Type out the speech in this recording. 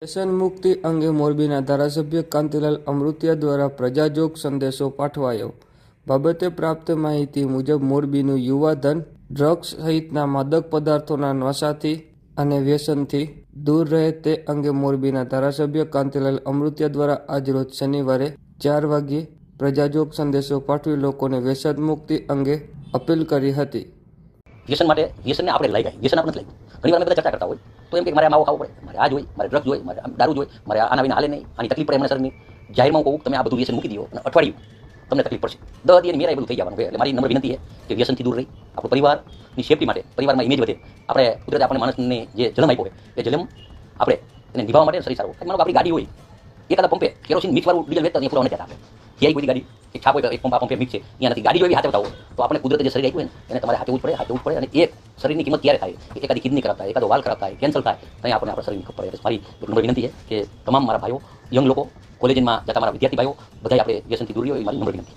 વ્યસન મુક્તિ અંગે મોરબીના ધારાસભ્ય કાંતિલાલ અમૃતિયા દ્વારા પ્રજાજોગ સંદેશો પાઠવાયો. બાબતે પ્રાપ્ત માહિતી મુજબ મોરબીનું યુવાધન ડ્રગ્સ સહિતના માદક પદાર્થોના નશાથી અને વ્યસનથી દૂર રહે તે અંગે મોરબીના ધારાસભ્ય કાંતિલાલ અમૃતિયા દ્વારા આજરોજ શનિવારે 4 વાગ્યે પ્રજાજોગ સંદેશો પાઠવી લોકોને વ્યસન મુક્તિ અંગે અપીલ કરી હતી. વ્યસન માટે વ્યસનને આપણે લઈ ગયા, વ્યસન આપણે નથી લઈ. ઘણી વાર અમે બધા ચર્ચા કરતા હોય તો એમ કે મારે માવો ખાવો પડે, મારે આ જોઈએ, મારે ડ્રગ્સ જોઈએ, મારે દારૂ જોઈએ, મારે આના વિના હાલે નહીં, આની તકલીફ પડે મને શરીરની. જાહેરમાં હું કહું તમે આ બધું વ્યસન મૂકી દો અને અઠવાડિયું તમને તકલીફ પડશે, 10 દિવસ મેરા એ બધું થઈ જવાનું. એટલે મારી નમ્ર વિનંતી છે કે વ્યસનથી દૂર રહી આપણો પરિવારની સેફટી માટે, પરિવારમાં ઇમેજ વધે, આપણે કુદરતે આપણને માણસને જે જન્મ આપ્યો હોય એ જન્મ આપણે એને નિભાવવા માટે શરીર સારું. માનો કે આપણી ગાડી હોય, એકાદા પંપે કેરોસીન મિક્સ વાળું ડીઝલ વેચતા ત્યાં પુરાવા નથી આપણે ક્યાંય કોઈ ગાડી એક છાપ હોય એક પંપે મિક્સ છે ત્યાં નથી. ગાડી જો એવી હાથે બતાવો તો આપણે કુદરતે જે શરીર આપ્યું હોય એને તમારે હાથે ઉઠવું પડે. અને એક શરીરની કિંમત ક્યારે થાય, એકાદી કિડની ખરાબ થાય, એકાદો વાલ ખરાબ થાય, કેન્સર થાય, ત્યાં આપણને આપણા શરીરની ખબર પડે. મારી એક નમ્ર વિનંતી છે કે તમામ મારા ભાઈઓ, યંગ લોકો, કોલેજમાં જતા મારા વિદ્યાર્થી ભાઈઓ બધા આપણે વ્યસનથી દૂર રહીએ, એ મારી નમ્ર વિનંતી.